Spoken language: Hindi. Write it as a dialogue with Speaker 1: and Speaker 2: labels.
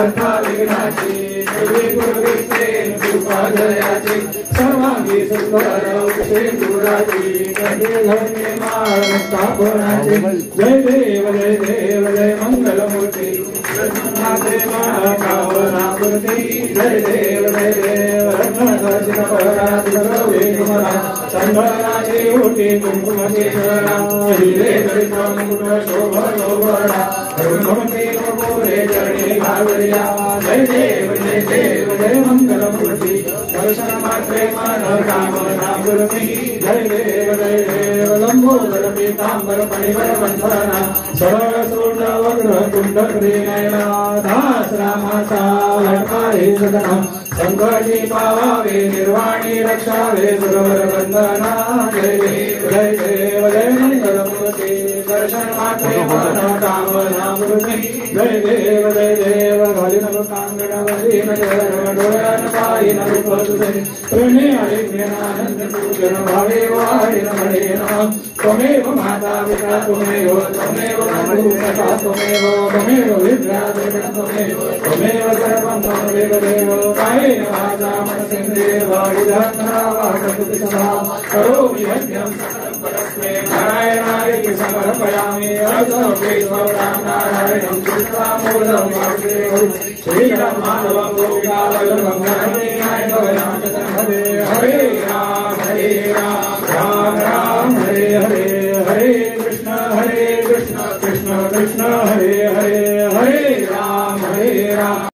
Speaker 1: विघ्नाची देवी गुरुविद्ये कृपा जयाची सर्वांगी सुंदरौषे गुराची कधी धर्मे माळ स्थापनाची जय देव जय मंगलमूर्ती महाकावनापूर्ती जय देव रत्नदर्शन पराधरा संभराची ओटी कुंकुमेश्वरा हिरे मुकुट शोभा भगवती गोरे चरणी भावरिया जय देव जय मंगलमूर्ती दर्शन मात्रे मन कामना पूर्ति जय देव लंबोदर पीतांबर परिवर बंधना सरळ सूर्ण वक्र कुंड नयना दास रामाचा लटकारे सदना संकटी पावावे निर्वाणी रक्षावे दुर्वर बंधना जय देव जय मंगलमूर्ती दर्शन मात्रे मन कामना पूर्ति जय देव घालिन कांगण वरीन डोळ्यान पायिन रूप तुझे प्रेमे ज्ञानानंद पूजन भावे वाहिन म्हणेन त्वमेव माता पिता त्वमेव सखा त्वमेव विद्या त्वमेव सर्वं त्वमेव देव कायेन वाचा मनसेन्द्रियैर्वा करोमि यज्ञं सकलं परस्मै नारायणाय समर्पयामि नारायणं कृष्णामूलं श्रीराम माधवं गोपिकावल्लभं